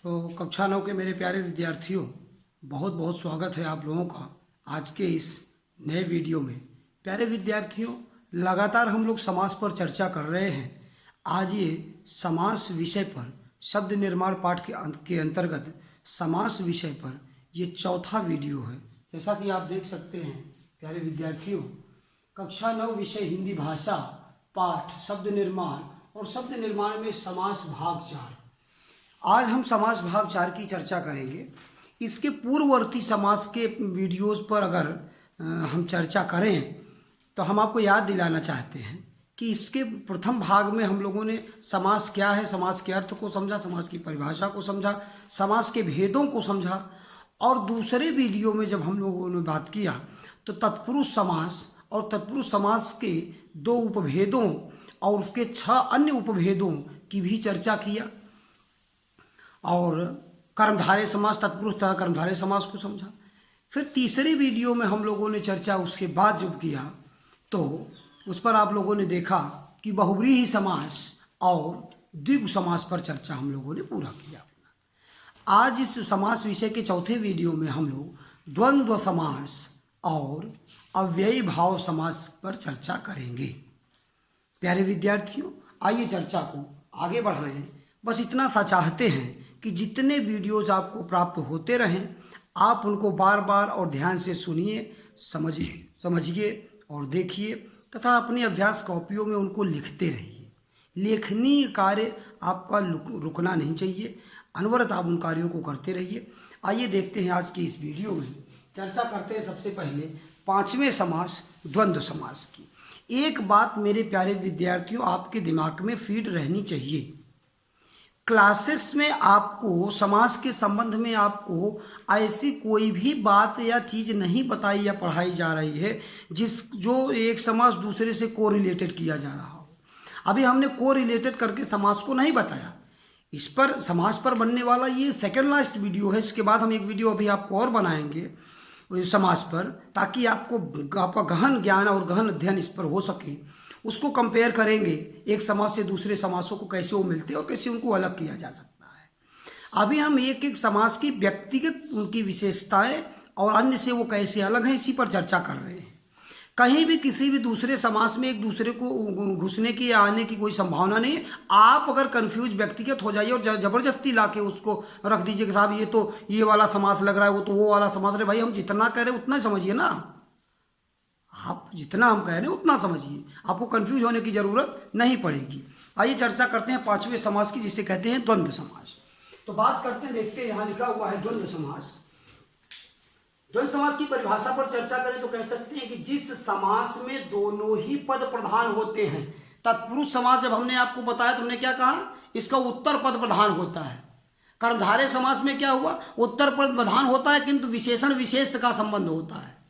तो कक्षा 9 के मेरे प्यारे विद्यार्थियों, बहुत बहुत स्वागत है आप लोगों का आज के इस नए वीडियो में। प्यारे विद्यार्थियों, लगातार हम लोग समास पर चर्चा कर रहे हैं। आज ये समास विषय पर शब्द निर्माण पाठ के अंतर्गत समास विषय पर ये चौथा वीडियो है। जैसा कि आप देख सकते हैं प्यारे विद्यार्थियों, कक्षा 9 विषय हिंदी भाषा पाठ शब्द निर्माण और शब्द निर्माण में समास भाग 4। आज हम समास भाग 4 की चर्चा करेंगे। इसके पूर्ववर्ती समास के वीडियोस पर अगर हम चर्चा करें तो हम आपको याद दिलाना चाहते हैं कि इसके प्रथम भाग में हम लोगों ने समास क्या है, समास के अर्थ को समझा, समास की परिभाषा को समझा, समास के भेदों को समझा। और दूसरे वीडियो में जब हम लोगों ने बात किया तो तत्पुरुष समास और तत्पुरुष समास के 2 उपभेदों और उसके 6 अन्य उपभेदों की भी चर्चा किया और कर्मधारय समास, तत्पुरुष तथा कर्मधारय समास को समझा। फिर तीसरे वीडियो में हम लोगों ने चर्चा उसके बाद जब किया तो उस पर आप लोगों ने देखा कि बहुव्रीहि समास और द्विगु समास पर चर्चा हम लोगों ने पूरा किया। आज इस समास विषय के चौथे वीडियो में हम लोग द्वंद्व समास और अव्ययी भाव समास पर चर्चा करेंगे। प्यारे विद्यार्थियों, आइए चर्चा को आगे बढ़ाएं। बस इतना सा चाहते हैं कि जितने वीडियोस आपको प्राप्त होते रहें, आप उनको बार बार और ध्यान से सुनिए, समझिए और देखिए तथा अपने अभ्यास कॉपियों में उनको लिखते रहिए। लेखनीय कार्य आपका रुकना नहीं चाहिए, अनवरत आप उन कार्यों को करते रहिए। आइए देखते हैं आज की इस वीडियो में चर्चा करते हैं सबसे पहले 5वें समास द्वंद्व समास की। एक बात मेरे प्यारे विद्यार्थियों आपके दिमाग में फीड रहनी चाहिए। क्लासेस में आपको समास के संबंध में आपको ऐसी कोई भी बात या चीज़ नहीं बताई या पढ़ाई जा रही है जो एक समास दूसरे से को रिलेटेड किया जा रहा हो। अभी हमने को रिलेटेड करके समास को नहीं बताया। इस पर समास पर बनने वाला ये सेकेंड लास्ट वीडियो है। इसके बाद हम एक वीडियो अभी आपको और बनाएंगे समास पर, ताकि आपका गहन ज्ञान और गहन अध्ययन इस पर हो सके। उसको कंपेयर करेंगे एक समास से दूसरे समासों को, कैसे वो मिलते हैं और कैसे उनको अलग किया जा सकता है। अभी हम एक एक समास की व्यक्तिगत उनकी विशेषताएं और अन्य से वो कैसे अलग हैं इसी पर चर्चा कर रहे हैं। कहीं भी किसी भी दूसरे समास में एक दूसरे को घुसने की या आने की कोई संभावना नहीं है। आप अगर कंफ्यूज व्यक्तिगत हो जाइए और जबरदस्ती लाके उसको रख दीजिए कि साहब ये तो ये वाला समास लग रहा है, वो तो वो वाला समास है। भाई हम जितना कह रहे हैं उतना ही समझिए ना, आप जितना हम कह रहे हैं उतना समझिए, आपको कंफ्यूज होने की जरूरत नहीं पड़ेगी। आइए चर्चा करते हैं 5वें समास की, जिसे कहते हैं द्वंद्व समास। तो बात करते हैं, देखते हैं यहाँ लिखा हुआ है द्वंद्व समास। द्वंद्व समास की परिभाषा पर चर्चा करें तो कह सकते हैं कि जिस समास में दोनों ही पद प्रधान होते हैं। तत्पुरुष समास जब हमने आपको बताया तो हमने क्या कहा, इसका उत्तर पद प्रधान होता है। कर्मधारय समास में क्या हुआ, उत्तर पद प्रधान होता है किंतु विशेषण विशेष का संबंध होता है।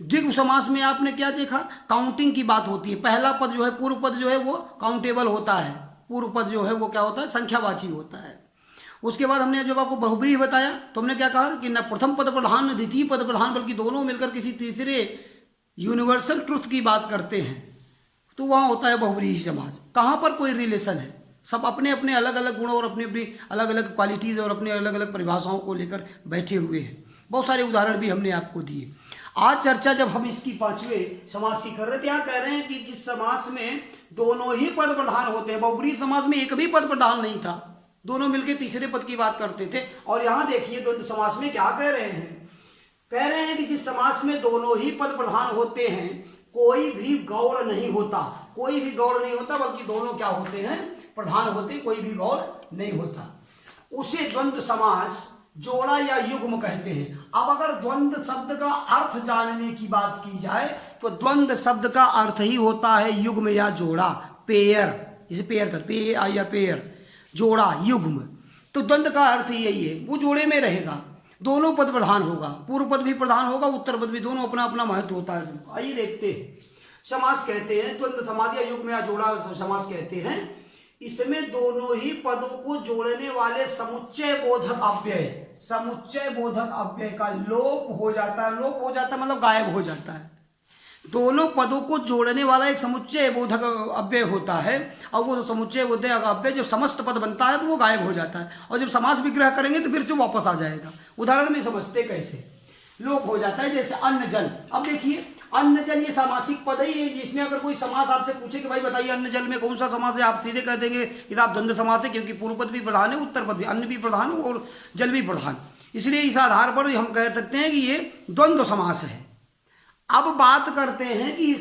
द्विगु समास में आपने क्या देखा, काउंटिंग की बात होती है। पहला पद जो है, पूर्व पद जो है वो काउंटेबल होता है, पूर्व पद जो है वो क्या होता है, संख्यावाची होता है। उसके बाद हमने जब आपको बहुव्रीहि बताया तो हमने क्या कहा कि न प्रथम पद प्रधान न द्वितीय पद प्रधान, बल्कि दोनों मिलकर किसी तीसरे यूनिवर्सल ट्रुथ की बात करते हैं, तो वहाँ होता है बहुव्रीहि समास। कहाँ पर कोई रिलेशन है, सब अपने अपने अलग अलग गुणों और अपनी अपनी अलग अलग क्वालिटीज़ और अपने अलग अलग परिभाषाओं को लेकर बैठे हुए हैं। बहुत सारे उदाहरण भी हमने आपको दिए। आज चर्चा जब हम इसकी 5वें समास की कर रहे थे, यहाँ कह रहे हैं कि जिस समास में दोनों ही पद प्रधान होते हैं। बहुव्रीहि समास में एक भी पद प्रधान नहीं था, दोनों मिलकर तीसरे पद की बात करते थे। और यहाँ देखिए द्वंद्व समास में क्या कह रहे हैं, कह रहे हैं कि जिस समास में दोनों ही पद प्रधान होते हैं, कोई भी गौड़ नहीं होता, कोई भी गौड़ नहीं होता, बल्कि दोनों क्या होते हैं, प्रधान होते हैं, कोई भी गौड़ नहीं होता। उसे द्वंद्व समास जोड़ा या युग्म कहते हैं। अब अगर द्वंद्व शब्द का अर्थ जानने की बात की जाए तो द्वंद्व शब्द का अर्थ ही होता है युग्म या जोड़ा, पेयर, जिसे पेयर कहते हैं, या पेयर, जोड़ा, युग्म। तो द्वंद्व का अर्थ यही है, वो जोड़े में रहेगा, दोनों पद प्रधान होगा, पूर्व पद भी प्रधान होगा, उत्तर पद भी, दोनों अपना अपना महत्व होता है। आइए देखते हैं। समास कहते हैं द्वंद्व समास या युग्म या जोड़ा समास कहते हैं, इसमें दोनों ही पदों को जोड़ने वाले समुच्चय बोधक अव्यय, समुच्चय बोधक अव्यय का लोप हो जाता है। लोप हो जाता है मतलब गायब हो जाता है। दोनों पदों को जोड़ने वाला एक समुच्चय बोधक अव्यय होता है, और वो समुच्चय बोधक अव्यय जब समस्त पद बनता है तो वो गायब हो जाता है, और जब समास विग्रह करेंगे तो फिर से वापस आ जाएगा। उदाहरण में समझते कैसे, लोप हो जाता है, जैसे अन्न जल। अब देखिए अन्न जल ये सामासिक पद ही है, इसमें अगर कोई समास आपसे पूछे कि भाई बताइए अन्न जल में कौन सा समास है, आप सीधे कह देंगे कि आप द्वंद्व समास है, क्योंकि पूर्व पद भी प्रधान है, उत्तर पद भी, अन्न भी प्रधान और जल भी प्रधान, इसलिए इस आधार पर हम कह सकते हैं कि ये द्वंद्व समास है। अब बात करते हैं कि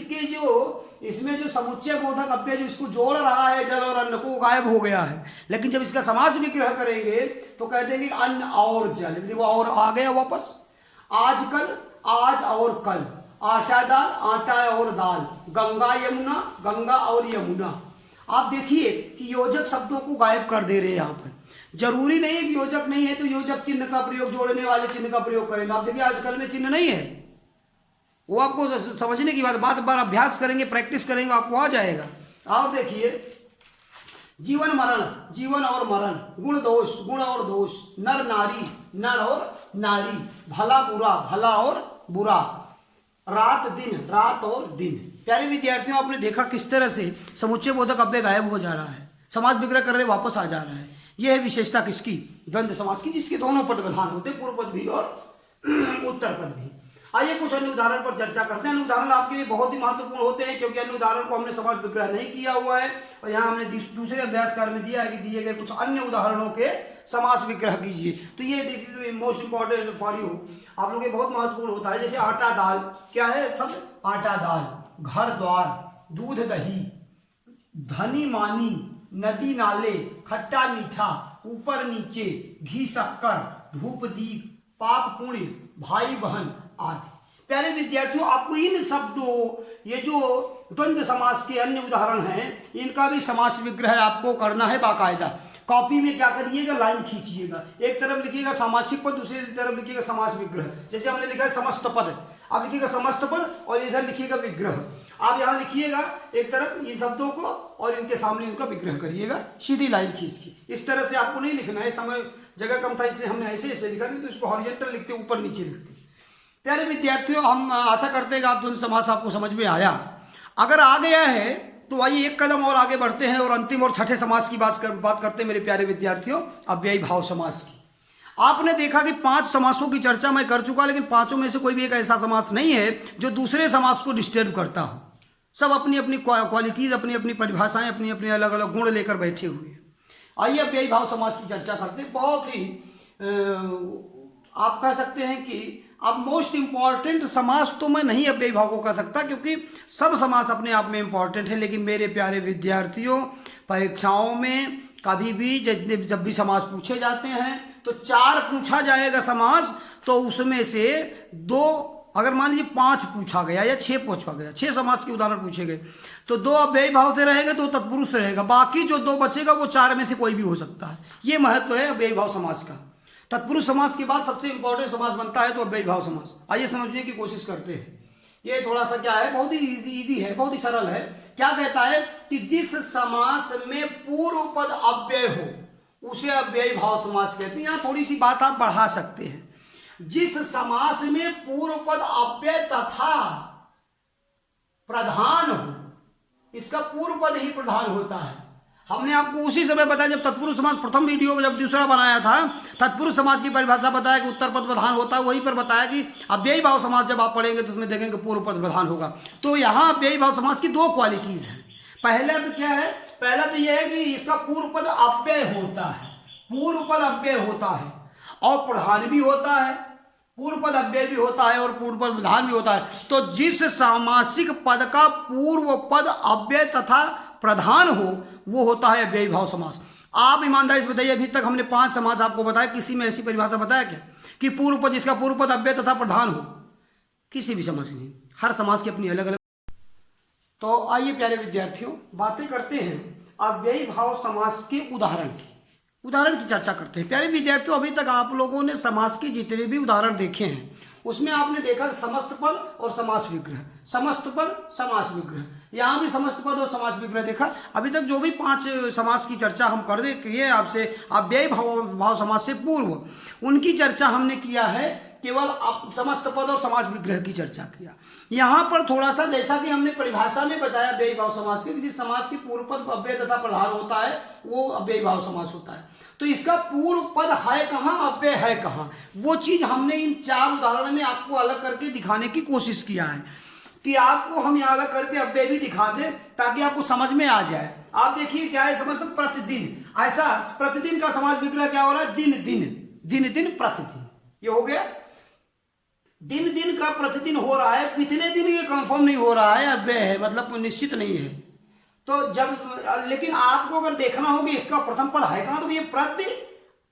इसमें जो समुच्चय बोधक अव्यय जो इसको जोड़ रहा है जल और अन्न को, गायब हो गया है, लेकिन जब इसका समास विग्रह करेंगे तो कहते हैं कि अन्न और जल, वो और आ गया वापस। आजकल, आज और कल, आटा दाल, आटा और दाल, गंगा यमुना, गंगा और यमुना। आप देखिए कि योजक शब्दों को गायब कर दे रहे हैं यहाँ पर। जरूरी नहीं है कि योजक नहीं है तो योजक चिन्ह का प्रयोग, जोड़ने वाले चिन्ह का प्रयोग करेंगे। आप देखिए आजकल में चिन्ह नहीं है, वो आपको समझने की बात बार अभ्यास करेंगे, प्रैक्टिस करेंगे, आपको आ जाएगा। आप देखिए जीवन मरण, जीवन और मरण, गुण दोष, गुण और दोष, नर नारी, नर और नारी, भला बुरा, भला और बुरा, रात दिन, रात और दिन। प्यारे विद्यार्थियों, आपने देखा किस तरह से समुच्चय बोधक अव्यय गायब हो जा रहा है, समास विग्रह कर रहे वापस आ जा रहा है। यह है विशेषता किसकी, द्वंद्व समास की, जिसके दोनों पद प्रधान होते, पूर्व पद भी और उत्तर पद भी। आइए कुछ अन्य उदाहरण पर चर्चा करते हैं। अन्य उदाहरण आपके लिए बहुत ही महत्वपूर्ण होते हैं, क्योंकि अन्य उदाहरण को हमने समास विग्रह नहीं किया हुआ है, और यहाँ हमने दूसरे अभ्यासकार में दिया है कि दिए गए कुछ अन्य उदाहरणों के समास विग्रह कीजिए। तो ये this is most important for you, आप लोग ये बहुत महत्वपूर्ण होता है। जैसे आटा दाल, क्या है शब्द, आटा दाल, घर द्वार, दूध दही, धनी मानी, नदी नाले, खट्टा मीठा, ऊपर नीचे, घी शक्कर, धूप दीप, पाप पुण्य, भाई बहन आदि। प्यारे विद्यार्थियों, आपको इन शब्दों, ये जो द्वंद्व समास के अन्य उदाहरण हैं, इनका भी समास विग्रह आपको करना है बाकायदा। कॉपी में क्या करिएगा, लाइन खींचिएगा, एक तरफ लिखिएगा सामासिक पद, दूसरी तरफ लिखिएगा समास विग्रह। जैसे हमने लिखा है समस्त पद, आप लिखिएगा समस्त पद और इधर लिखिएगा विग्रह। आप यहाँ लिखिएगा एक तरफ इन शब्दों को और इनके सामने इनका विग्रह करिएगा, सीधी लाइन खींच के। इस तरह से आपको नहीं लिखना है, समय जगह कम था इसलिए हमने ऐसे ऐसे लिखा, नहीं तो इसको हॉरिजॉन्टल लिखते, ऊपर नीचे लिखते। प्यारे विद्यार्थियों, हम आशा करते हैं कि आप द्वंद्व समास आपको समझ में आया। अगर आ गया है तो आइए एक कदम और आगे बढ़ते हैं और अंतिम और छठे समास की बात करते हैं मेरे प्यारे विद्यार्थियों, अव्ययी भाव समास की। आपने देखा कि 5 समासों की चर्चा मैं कर चुका, लेकिन पांचों में से कोई भी एक ऐसा समास नहीं है जो दूसरे समास को डिस्टर्ब करता हो। सब अपनी अपनी क्वालिटीज, अपनी अपनी परिभाषाएं, अपनी अपनी अलग अलग गुण लेकर बैठे हुए हैं। आइए अव्ययी भाव समास की चर्चा करते हैं। बहुत ही आप कह सकते हैं कि अब मोस्ट इंपॉर्टेंट समास तो मैं नहीं अव्ययी भाव को कह सकता, क्योंकि सब समास अपने आप में इंपॉर्टेंट है, लेकिन मेरे प्यारे विद्यार्थियों, परीक्षाओं में कभी भी जब भी समास पूछे जाते हैं तो 4 पूछा जाएगा समास, तो उसमें से 2, अगर मान लीजिए 5 पूछा गया या 6 पूछा गया, 6 समास के उदाहरण पूछे गए, तो 2 अव्ययी भाव से रहेगा, 2 तत्पुरुष से रहेगा, बाकी जो 2 बचेगा वो 4 में से कोई भी हो सकता है। ये महत्व है अव्ययी भाव समास का। तत्पुरुष समास के बाद सबसे इंपॉर्टेंट समास बनता है तो अव्ययी भाव समास। आइए समझने की कोशिश करते हैं। ये थोड़ा सा क्या है, बहुत ही इजी है, बहुत ही सरल है। क्या कहता है कि जिस समास में पूर्व पद अव्यय हो उसे अव्ययी भाव समास कहते हैं। यहाँ थोड़ी सी बात आप बढ़ा सकते हैं। जिस समास में पूर्व पद अव्यय तथा प्रधान हो, इसका पूर्व पद ही प्रधान होता है। हमने आपको उसी समय बताया जब तत्पुरुष समास प्रथम वीडियो में जब दूसरा बनाया था, तत्पुरुष समास की परिभाषा बताया कि उत्तर पद प्रधान होता है, वहीं पर बताया कि अव्ययी भाव समास जब आप पढ़ेंगे तो उसमें देखेंगे पूर्व पद प्रधान होगा। तो यहाँ अव्ययी भाव समास की 2 क्वालिटीज हैं। पहला तो क्या है, पहला तो यह है कि इसका पूर्व पद अव्यय होता है, पूर्व पद अव्यय होता है और प्रधान भी होता है, पूर्व पद अव्यय भी होता है और पूर्व पद प्रधान भी होता है। तो जिस सामासिक पद का पूर्व पद अव्यय तथा प्रधान हो वो होता है अव्ययी भाव समास। आप ईमानदारी से बताइए, अभी तक हमने 5 समास आपको बताया, किसी में ऐसी परिभाषा बताया क्या कि पूर्व पद जिसका पूर्व पद अव्यय तथा प्रधान हो? किसी भी समास नहीं, हर समास की अपनी अलग अलग। तो आइए प्यारे विद्यार्थियों, बातें करते हैं अव्ययी भाव समास के उदाहरण की चर्चा करते हैं। प्यारे विद्यार्थियों, अभी तक आप लोगों ने समास के जितने भी उदाहरण देखे हैं उसमें आपने देखा समस्त पद और समास विग्रह, समस्त पद समास विग्रह। यहाँ भी समस्त पद और समास विग्रह देखा। अभी तक जो भी 5 समास की चर्चा हम कर किए आपसे अव्ययी भाव समास से पूर्व, उनकी चर्चा हमने किया है केवल समस्त पद और समास विग्रह की चर्चा किया। यहाँ पर थोड़ा सा, जैसा कि हमने परिभाषा में बताया अव्ययी भाव समास के, जिस समास की पूर्व पद अव्यय तथा प्रधान होता है वो अव्ययी भाव समास होता है। तो इसका पूर्व पद है कहाँ, अव्यय है कहाँ, वो चीज हमने इन 4 उदाहरण में आपको अलग करके दिखाने की कोशिश किया है कि आपको हम यहाँ अलग करके अव्यय भी दिखा दें ताकि आपको समझ में आ जाए। आप देखिए क्या है, समझ लो प्रतिदिन, ऐसा प्रतिदिन का समास विग्रह क्या हो रहा है, दिन दिन, दिन दिन प्रतिदिन, ये हो गया। दिन दिन का प्रतिदिन हो रहा है, कितने दिन ये कंफर्म नहीं हो रहा है, अव्यय है, मतलब निश्चित नहीं है। तो जब, लेकिन आपको अगर देखना होगा इसका प्रथम पद है कहाँ, तो ये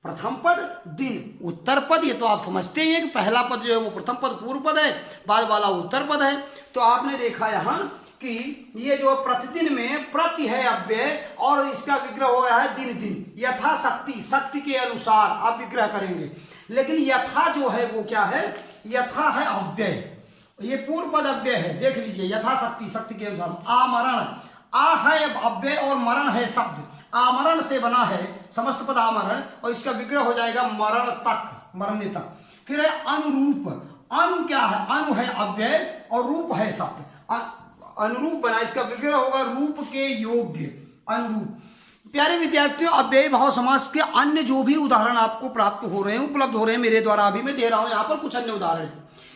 प्रथम पद दिन, उत्तर पद, ये तो आप समझते ही हैं कि पहला पद जो है वो प्रथम पद पूर्व पद है, बाद वाला उत्तर पद है। तो आपने देखा यहाँ कि ये जो प्रतिदिन में प्रति है अव्यय और इसका विग्रह हो रहा है दिन दिन, यथा शक्ति, शक्ति के अनुसार आप विग्रह करेंगे। लेकिन यथा जो है वो क्या है, यथा है अव्यय, ये पूर्व पद अव्यय है, देख लीजिए, यथा शक्ति, शक्ति के अनुसार। आमरण, आ है अव्यय और मरण है शब्द, आमरण से बना है समस्त पद आमरण, और इसका विग्रह हो जाएगा मरण तक, मरने तक। फिर है अनुरूप, अनु क्या है, अनु है अव्यय और रूप है शब्द, अनुरूप बना, इसका विग्रह होगा रूप के योग्य, अनुरूप। प्यारे विद्यार्थियों, अव्ययी भाव समास के अन्य जो भी उदाहरण आपको प्राप्त हो रहे हैं, उपलब्ध हो रहे हैं मेरे द्वारा, अभी मैं दे रहा हूं यहाँ पर कुछ अन्य उदाहरण।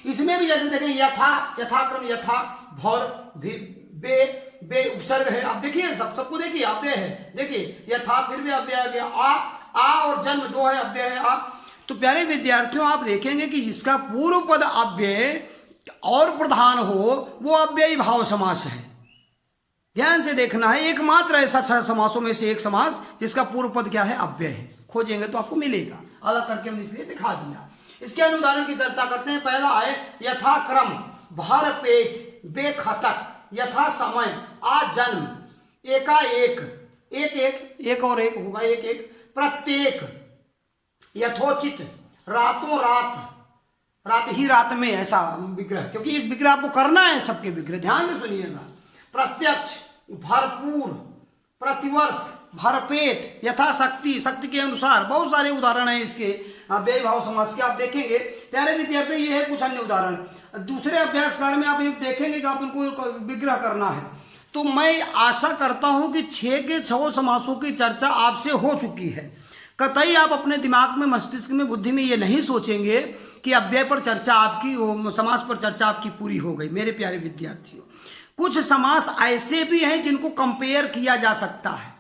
इसमें भी जैसे देखें यथा, यथाक्रम, यथा, भौर, बे, बे उपसर्ग है, आप देखिए सबको देखिए अव्यय है, देखिए यथा, फिर भी अव्यय आ गया, आ और जन्म 2 है, अव्यय है आ। तो प्यारे विद्यार्थियों, आप देखेंगे कि जिसका पूर्व पद अव्यय और प्रधान हो वो अव्ययी भाव समास है। ध्यान से देखना है, एकमात्र ऐसा समासों में से एक समास जिसका पूर्व पद क्या है, अव्यय है। खोजेंगे तो आपको मिलेगा, अलग करके हमने इसलिए दिखा दिया। इसके अनुदाहरण की चर्चा करते हैं। पहला है यथाक्रम, भर पेट, बेखतक, यथा समय, आ जन्म, एकाएक, एक एक, एक और एक होगा, एक एक, प्रत्येक, यथोचित, रातों रात, रात ही रात में, ऐसा विग्रह, क्योंकि ये विग्रह आपको करना है, सबके विग्रह, ध्यान से सुनिएगा। प्रत्यक्ष, भरपूर, प्रतिवर्ष, भरपेट, यथाशक्ति, शक्ति के अनुसार, बहुत सारे उदाहरण हैं इसके अव्ययी भाव समास के, आप देखेंगे। प्यारे विद्यार्थी, ये है कुछ अन्य उदाहरण। दूसरे अभ्यास कार्य में आप देखेंगे कि आप इनको विग्रह करना है। तो मैं आशा करता हूं कि 6 के 6 समासों की चर्चा आपसे हो चुकी है। कतई आप अपने दिमाग में, मस्तिष्क में, बुद्धि में ये नहीं सोचेंगे कि अव्यय पर चर्चा आपकी, समास पर चर्चा आपकी पूरी हो गई। मेरे प्यारे विद्यार्थियों, कुछ समास ऐसे भी हैं जिनको कंपेयर किया जा सकता है।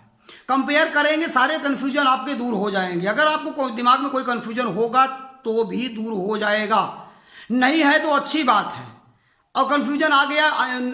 कंपेयर करेंगे, सारे कन्फ्यूजन आपके दूर हो जाएंगे। अगर आपको दिमाग में कोई कन्फ्यूजन होगा तो भी दूर हो जाएगा, नहीं है तो अच्छी बात है। और कन्फ्यूजन आ गया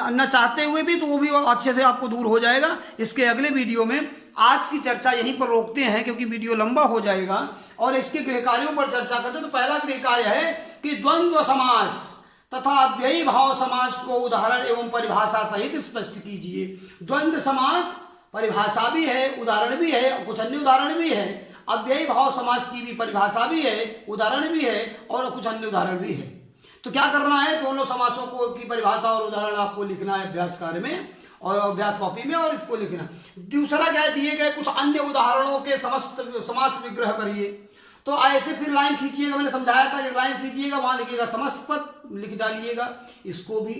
न चाहते हुए भी तो वो भी अच्छे से आपको दूर हो जाएगा। इसके अगले वीडियो में आज की चर्चा यहीं पर रोकते हैं क्योंकि वीडियो लंबा हो जाएगा, और इसके गृह कार्यों पर चर्चा करते हैं। तो पहला गृह कार्य है कि द्वंद्व समास तथा अव्ययी भाव समास को उदाहरण एवं परिभाषा सहित स्पष्ट कीजिए। द्वंद्व समास परिभाषा भी है, उदाहरण भी है, कुछ अन्य उदाहरण भी है। अव्ययी भाव समास की भी परिभाषा भी है, उदाहरण भी है, और कुछ अन्य उदाहरण भी है। तो क्या करना है, दोनों समासों को की परिभाषा और उदाहरण आपको लिखना है अभ्यास कार्य में और अभ्यास कॉपी में, और इसको लिखना। दूसरा क्या दिए गए कुछ अन्य उदाहरणों के समस्त समास विग्रह करिए। तो ऐसे फिर लाइन खींचिएगा, मैंने समझाया था, एक लाइन खींचिएगा, वहां लिखिएगा समस्त पद, लिख डालिएगा, इसको भी,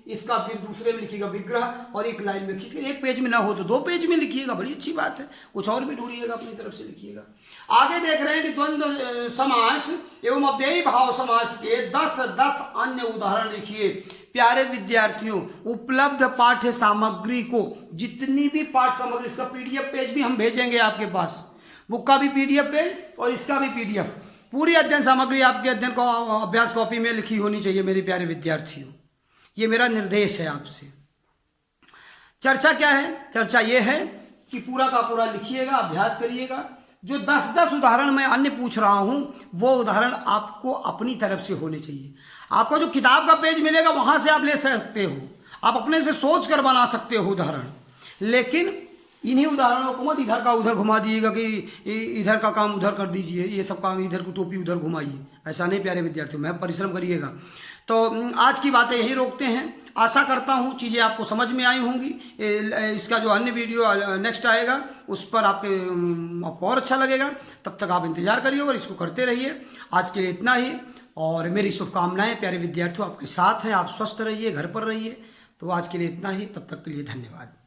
इसका फिर दूसरे में लिखिएगा विग्रह, और एक लाइन में खींचिएगा। एक पेज में ना हो तो 2 पेज में लिखिएगा, बड़ी अच्छी बात है। कुछ और भी ढूंढिएगा, अपनी तरफ से लिखिएगा। आगे देख रहे हैं कि द्वंद्व समास एवं अव्ययी भाव समास के 10 अन्य उदाहरण लिखिए। प्यारे विद्यार्थियों, उपलब्ध पाठ्य सामग्री को, जितनी भी पाठ्य सामग्री, इसका PDF पेज भी हम भेजेंगे आपके पास, बुक का भी PDF पेज और इसका भी PDF। पूरी अध्ययन सामग्री आपके अध्ययन को अभ्यास कॉपी में लिखी होनी चाहिए मेरे प्यारे विद्यार्थियों, ये मेरा निर्देश है आपसे। चर्चा क्या है, चर्चा ये है कि पूरा का पूरा लिखिएगा, अभ्यास करिएगा। जो 10 उदाहरण मैं अन्य पूछ रहा हूं वो उदाहरण आपको अपनी तरफ से होने चाहिए। आपको जो किताब का पेज मिलेगा वहां से आप ले सकते हो, आप अपने से सोच कर बना सकते हो उदाहरण, लेकिन इन्हीं उदाहरणों को मत इधर का उधर घुमा दिएगा कि इधर का काम उधर कर दीजिए, ये सब काम इधर की टोपी उधर घुमाइए, ऐसा नहीं प्यारे विद्यार्थियों। मैं परिश्रम करिएगा। तो आज की बातें यही रोकते हैं। आशा करता हूँ चीज़ें आपको समझ में आई होंगी। इसका जो अन्य वीडियो नेक्स्ट आएगा उस पर आपको और अच्छा लगेगा। तब तक आप इंतज़ार करिए और इसको करते रहिए। आज के लिए इतना ही। और मेरी शुभकामनाएं प्यारे विद्यार्थियों आपके साथ हैं। आप स्वस्थ रहिए, घर पर रहिए। तो आज के लिए इतना ही, तब तक के लिए धन्यवाद।